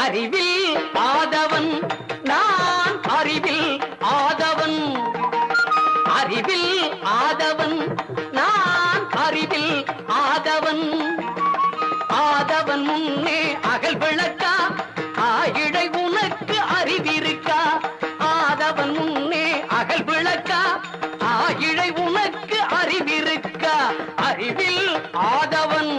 அறிவில் ஆதவன் நான் அறிவில் ஆதவன் அறிவில் ஆதவன் நான் அறிவில் ஆதவன் ஆதவன் முன்னே அகல் விளக்கா ஆயிடை உனக்கு அறிவிருக்கா ஆதவன் முன்னே அகல் விளக்கா ஆயிடை உனக்கு அறிவிருக்கா அறிவில் ஆதவன்